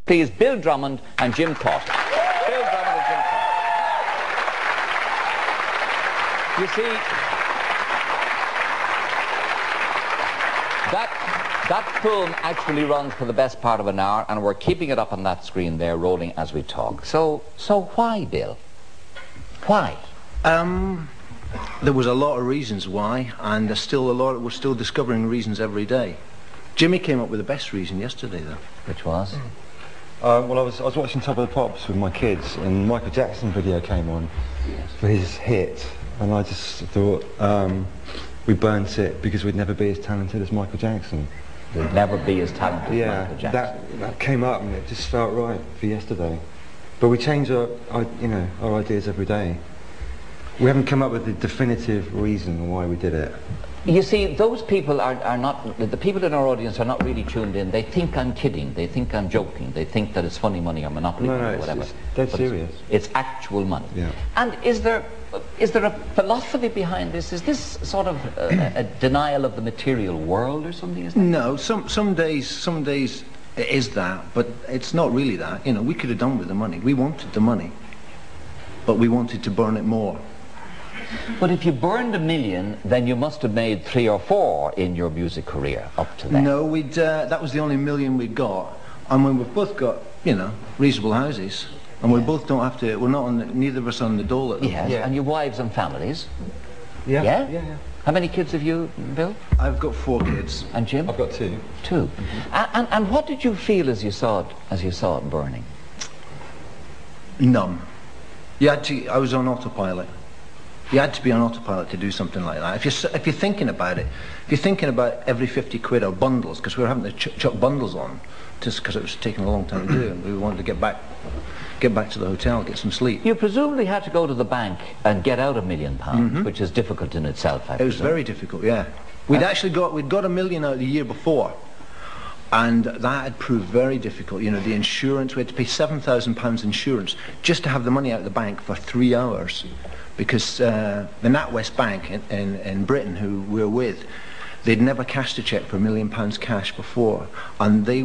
Please, Bill Drummond and Jim Cost. Bill Drummond and Jim Cost. You see, that film actually runs for the best part of an hour, and we're keeping it up on that screen there, rolling as we talk. So why, Bill? Why? There was a lot of reasons why, and there's still a lot. We're still discovering reasons every day. Jimmy came up with the best reason yesterday, though. Which was? Well, I was watching Top of the Pops with my kids, and Michael Jackson video came on for his hit, and I just thought we burnt it because we'd never be as talented as Michael Jackson. We'd never be as talented as Michael Jackson. That came up, and it just felt right for yesterday. But we change our ideas every day. We haven't come up with the definitive reason why we did it. You see, those people are not, the people in our audience are not really tuned in. They think I'm kidding, they think I'm joking, they think that it's funny money or monopoly money or whatever. It's dead serious. It's actual money. Yeah. And is there a philosophy behind this? Is this sort of a denial of the material world or something? Is that? No, some days it is that, but it's not really that. You know, we could have done with the money. We wanted the money, but we wanted to burn it more. But if you burned $1 million, then you must have made 3 or 4 in your music career up to then. No, that was the only $1 million we got. And when we've both got, you know, reasonable houses, and we both don't have to, we're not on, neither of us are on the dole at the moment. Yes, and your wives and families. Yeah. Yeah? Yeah. How many kids have you, Bill? I've got 4 kids. And Jim? I've got 2. 2. Mm-hmm. And what did you feel as you saw it burning? Numb. I was on autopilot. You had to be on autopilot to do something like that. If you're thinking about it, if you're thinking about every 50 quid or bundles, because we were having to chuck bundles on, just because it was taking a long time to do, and we wanted to get back to the hotel, get some sleep. You presumably had to go to the bank and get out £1 million, which is difficult in itself. It was very difficult, yeah. We'd got $1 million out the year before, and that had proved very difficult. You know, the insurance, we had to pay £7,000 insurance just to have the money out of the bank for 3 hours. Because the NatWest Bank in Britain, who we were with, they'd never cashed a cheque for £1 million cash before, and they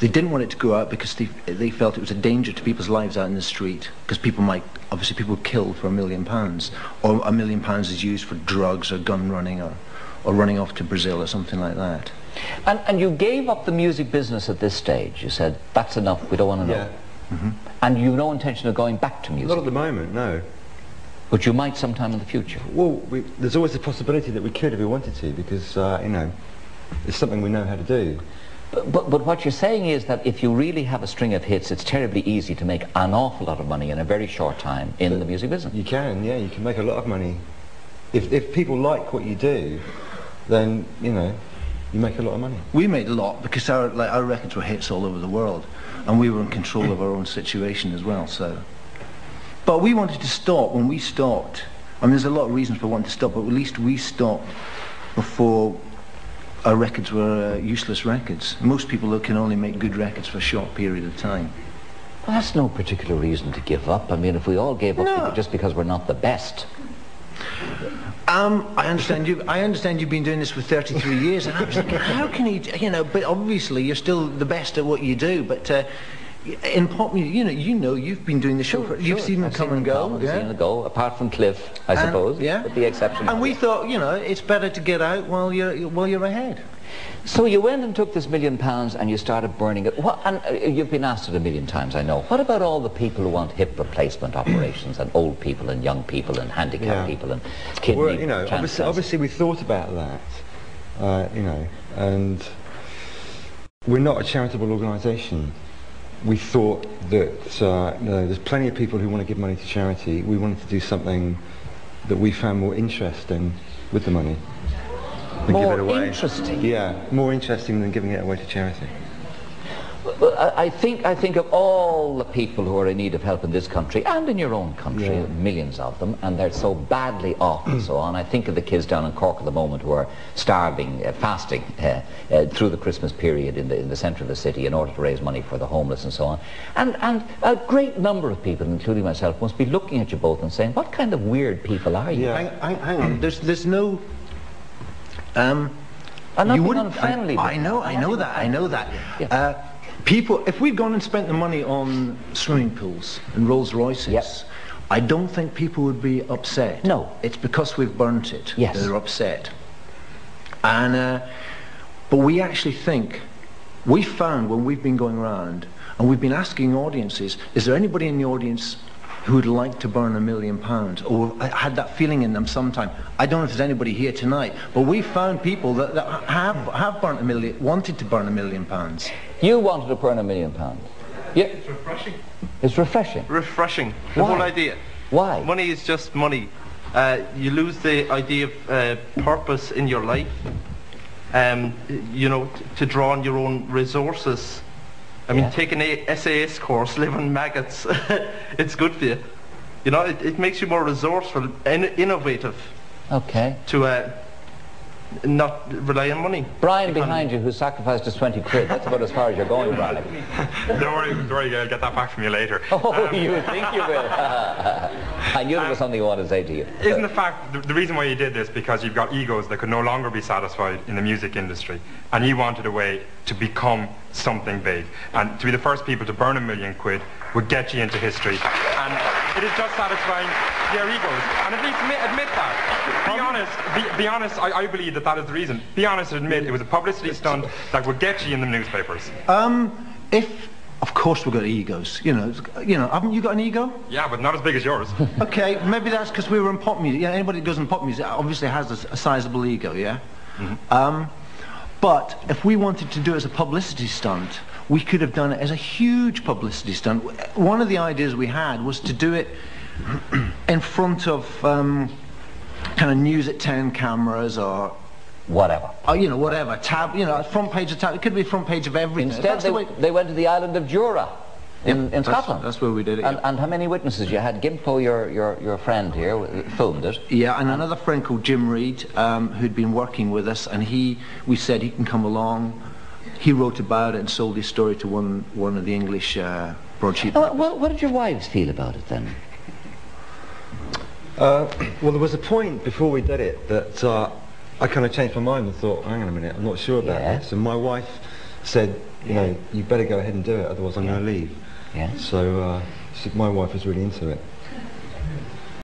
didn't want it to go out because they felt it was a danger to people's lives out in the street, because people killed for £1 million, or £1 million is used for drugs or gun running or running off to Brazil or something like that. And you gave up the music business at this stage. You said, that's enough, we don't want to know. Yeah. Mm-hmm. And you've no intention of going back to music? Not at the moment, no. But you might sometime in the future? Well, there's always the possibility that we could if we wanted to, because, you know, it's something we know how to do. But what you're saying is that if you really have a string of hits, it's terribly easy to make an awful lot of money in a very short time in the music business. You can, yeah, you can make a lot of money. If people like what you do, then, you know, you make a lot of money. We made a lot because our records were hits all over the world, and we were in control of our own situation as well. So, but we wanted to stop when we stopped. I mean, there's a lot of reasons for wanting to stop, but at least we stopped before our records were useless records. Most people can only make good records for a short period of time. Well, that's no particular reason to give up. I mean, if we all gave up just because we're not the best. I understand you've been doing this for 33 years, and I was thinking, how can you know? But obviously, you're still the best at what you do. But in pop music, you've been doing the show. You've seen them come and go. I've seen them go. Apart from Cliff, I suppose. Yeah. With the exception. And we thought, you know, it's better to get out while you're ahead. So you went and took this £1 million and you started burning it. And you've been asked it 1 million times, I know. What about all the people who want hip replacement operations, and old people and young people and handicapped people and kidney transplants? You know, obviously we thought about that, you know, and we're not a charitable organisation. We thought that you know, there's plenty of people who want to give money to charity. We wanted to do something that we found more interesting with the money. More interesting? Yeah, more interesting than giving it away to charity. I think of all the people who are in need of help in this country and in your own country, millions of them, and they're so badly off and so on. I think of the kids down in Cork at the moment who are starving, fasting through the Christmas period in the centre of the city in order to raise money for the homeless and so on. And a great number of people, including myself, must be looking at you both and saying, what kind of weird people are you? Yeah. Hang on, there's no... I'm not being unfriendly. I know that. Yeah. People, if we'd gone and spent the money on swimming pools and Rolls Royces, Yep. I don't think people would be upset. No. It's because we've burnt it Yes. that they're upset. And, but we actually think, we found when we've been going around and we've been asking audiences, is there anybody in the audience who would like to burn £1 million or had that feeling in them sometime? I don't know if there's anybody here tonight, but we found people that have burnt wanted to burn £1 million. You wanted to burn £1 million. Yeah. It's refreshing. It's refreshing. Refreshing. The Why? whole idea. Why? Money is just money. You lose the idea of purpose in your life. You know, to draw on your own resources. I mean, take an SAS course, live on maggots. It's good for you. You know, it makes you more resourceful and innovative. Okay. To not rely on money. Brian behind you, who sacrificed his 20 quid. That's about as far as you're going, Brian. Don't worry, I'll get that back from you later. Oh, you think you will? I knew there was something I wanted to say to you. Isn't the fact, the reason why you did this, because you've got egos that could no longer be satisfied in the music industry, and you wanted a way to become something big, and to be the first people to burn £1 million would get you into history, and it is just satisfying their egos, and at least admit that. Be honest, I believe that is the reason. Be honest and admit it was a publicity stunt that would get you in the newspapers. Of course we've got egos, you know, haven't you got an ego? Yeah, but not as big as yours. Okay, maybe that's because we were in pop music. Yeah, anybody that goes in pop music obviously has a sizable ego, yeah? Mm-hmm. But if we wanted to do it as a publicity stunt, we could have done it as a huge publicity stunt. One of the ideas we had was to do it in front of kind of News at 10 cameras or Whatever. you know, whatever, front page of tab, it could be front page of everything. Instead, they went to the island of Jura in Scotland. That's where we did it. And how many witnesses? You had Gimpo, your friend here, filmed it. Yeah, and another friend called Jim Reed, who'd been working with us, and we said he can come along. He wrote about it and sold his story to one of the English broadsheet. What did your wives feel about it then? Well, there was a point before we did it that I kind of changed my mind and thought, hang on a minute, I'm not sure about this. And my wife said, you know, you better go ahead and do it, otherwise I'm going to leave. Yeah. So my wife was really into it.